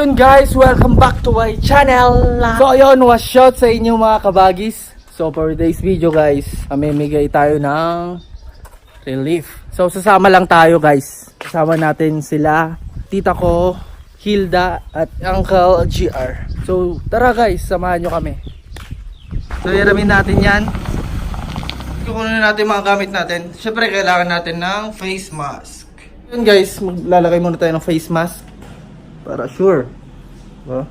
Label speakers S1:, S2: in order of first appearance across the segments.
S1: yun guys, welcome back to my channel. So ayun, was shout sa inyo mga kabagis. So for today's video guys, mamimigay tayo ng relief. So sasama lang tayo guys. Kasama natin sila, tita ko, Hilda at Uncle GR. So tara guys, samahan nyo kami. So hiramin natin yan. Kukunin natin mga gamit natin. Syempre kailangan natin ng face mask. Yun guys, maglalagay muna tayo ng face mask para sure. Diba?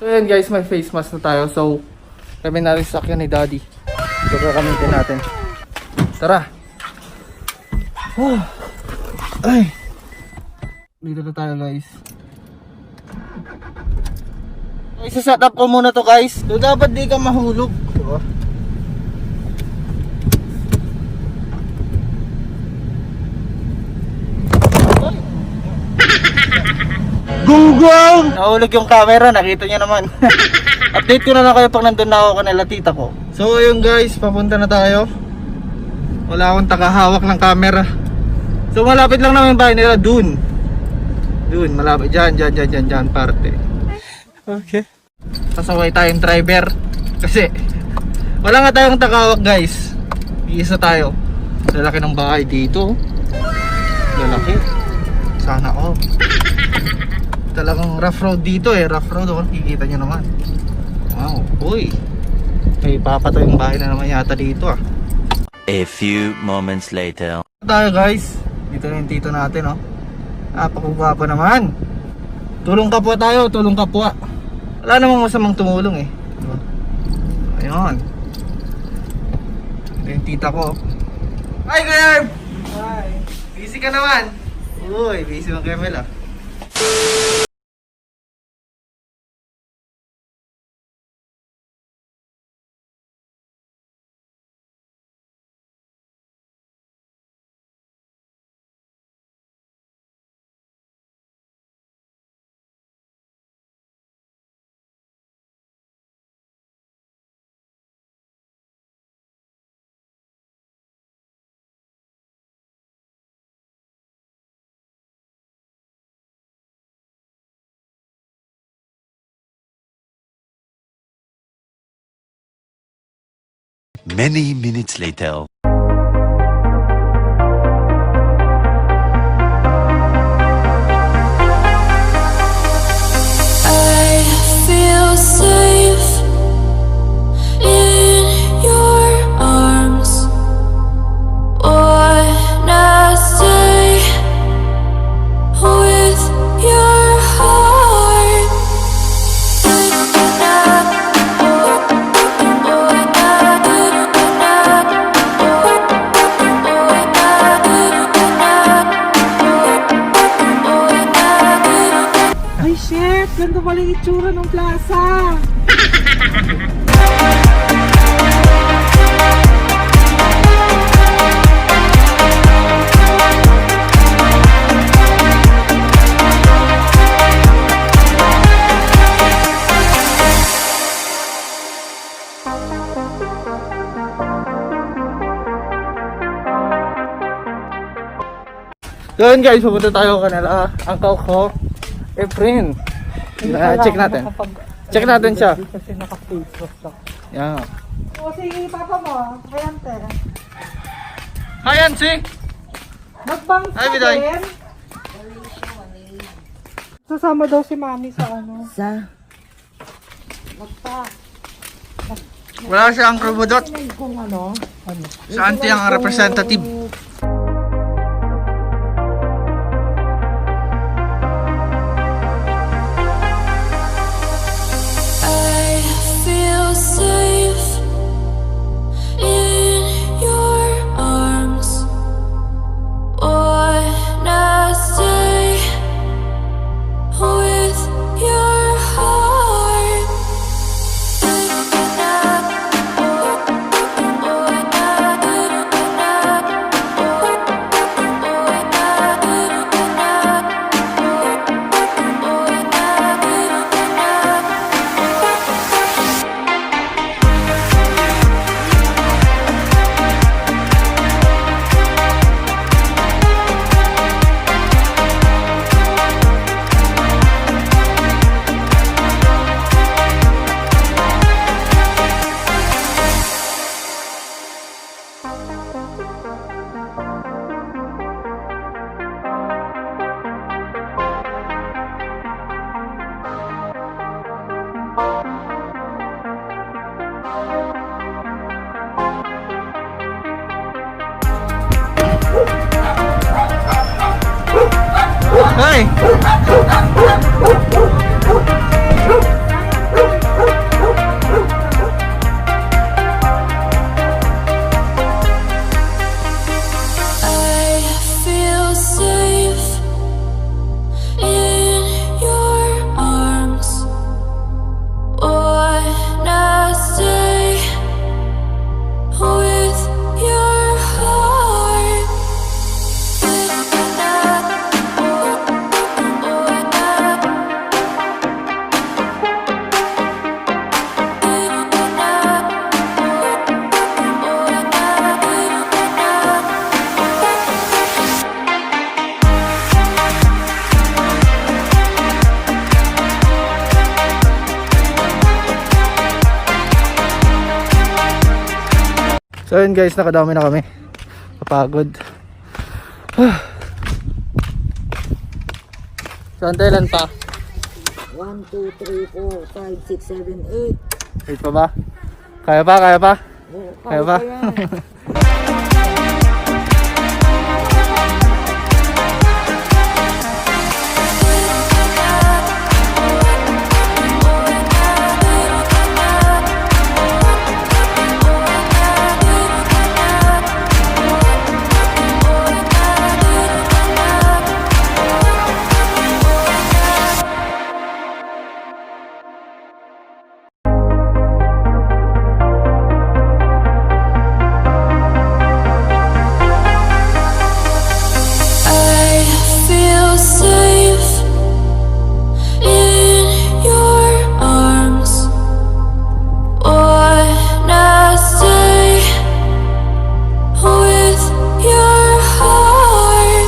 S1: So yun guys, may face mask na tayo. So kami natin sakyan ni daddy. Ito kakamitin natin. Tara. Oh. Ay. Dito na tayo guys. Isa-set up ko muna to guys. So dapat di ka mahulog. Diba? Gunggong! Nahulog yung camera, nakita nyo naman. Update ko na lang kayo pag nandun na ako kanila tita ko. So yun guys, papunta na tayo. Wala akong takahawak ng camera. So malapit lang naman yung bahay nila, dun. Dun, malapit, dyan parte. Okay. Sasaway tayong driver. Kasi wala nga tayong takahawak guys. Iisa tayo. Lalaki ng bahay dito. Lalaki. Sana all. Talagang rough road dito rough road oh. Kikita nyo naman. Wow, uy. May papatay yung bahay na naman yata dito ah.
S2: A few moments later.
S1: Tayo guys, dito na yung tito natin oh. Napakagwapo naman. Tulong kapwa tayo, tulong kapwa. Wala namang masamang tumulong eh. Diba? Ayun. Ito yung tita ko. Hi Graham! Hi. Busy ka naman. Uy, busy ng Kemel ah.
S2: Many minutes later.
S3: I feel safe in your arms. Wanna stay with your heart.
S4: Ay, chef! Ganda pala yung itsura ng plaza!
S1: Yun guys, pupunta tayo kanila. Uncle ko, friend. Check natin. Check natin siya.
S4: Kasi naka-Facebook siya.
S1: Yeah.
S4: O si papa mo, kayante.
S1: Hi Ansi!
S4: Magbangs
S1: Hi,
S4: ka
S1: Biday.
S4: din. Sasama daw si mami sa ano.
S1: Wala siyang krubodot.
S4: Kung ano.
S1: Sa auntie ang representative.
S3: I feel safe in your arms. Wanna stay with your heart.
S1: Hey!
S3: I feel safe in your arms. Wanna stay with your heart.
S1: So yun guys, nakadami na kami. Kapagod. So antelan pa?
S4: 1, 2, 3, 4, 5, 6, 7, 8.
S1: Wait pa ba? Kaya pa? Kaya pa?
S4: Oh,
S1: Kaya pa?
S3: I feel safe in your arms. Wanna stay with your heart.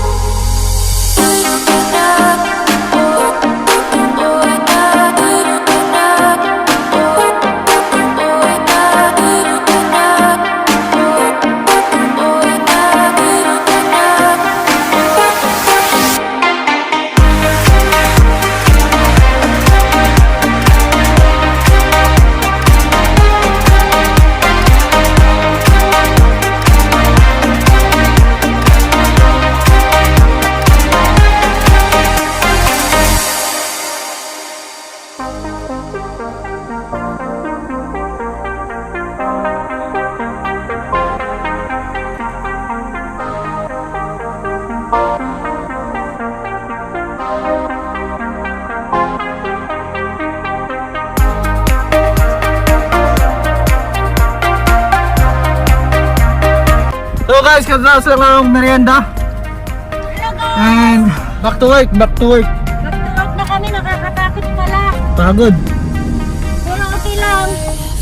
S1: So guys, katapos lang ang merienda. And back to work, back to work.
S4: Nagtuwag na kami, nakakatakot pala.
S1: Pagod.
S4: Pero okay lang.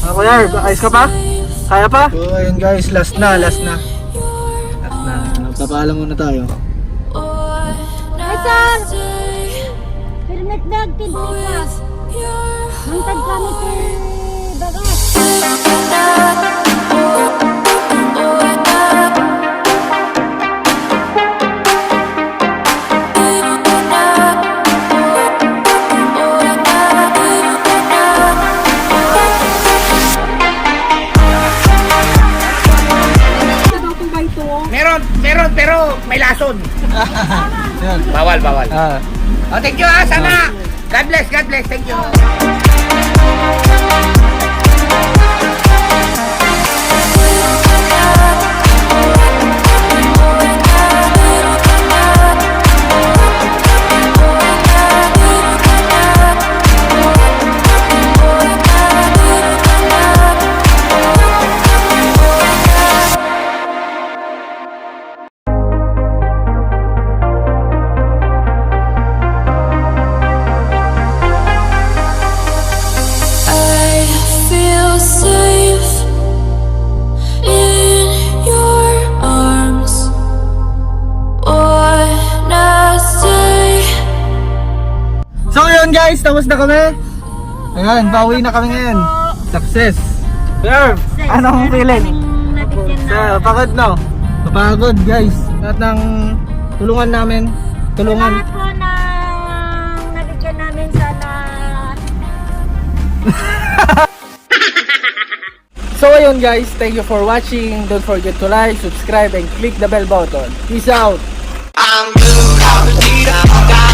S1: Ako yan, ayos ka pa? Kaya pa? So ayun guys, last na. Last na. Nagpapaalam muna tayo.
S4: Ay, sir! Helmet bag, tinti ka. Mantag kami kay bagas.
S5: Meron pero may lason.
S1: Yan.
S5: Bawal.
S1: Ah.
S5: Oh, thank you sana. God bless, thank you.
S1: Guys, tapos na kami. Ayan, bawi na kami ngayon. Success. Sir, anong feeling? Sir, pagod no? Kapagod guys. Lahat ng tulungan namin. Tulungan.
S4: Lahat po ng nabigyan namin sana.
S1: So ayun guys, thank you for watching. Don't forget to like, subscribe, and click the bell button. Peace out.
S6: I'm blue, vida.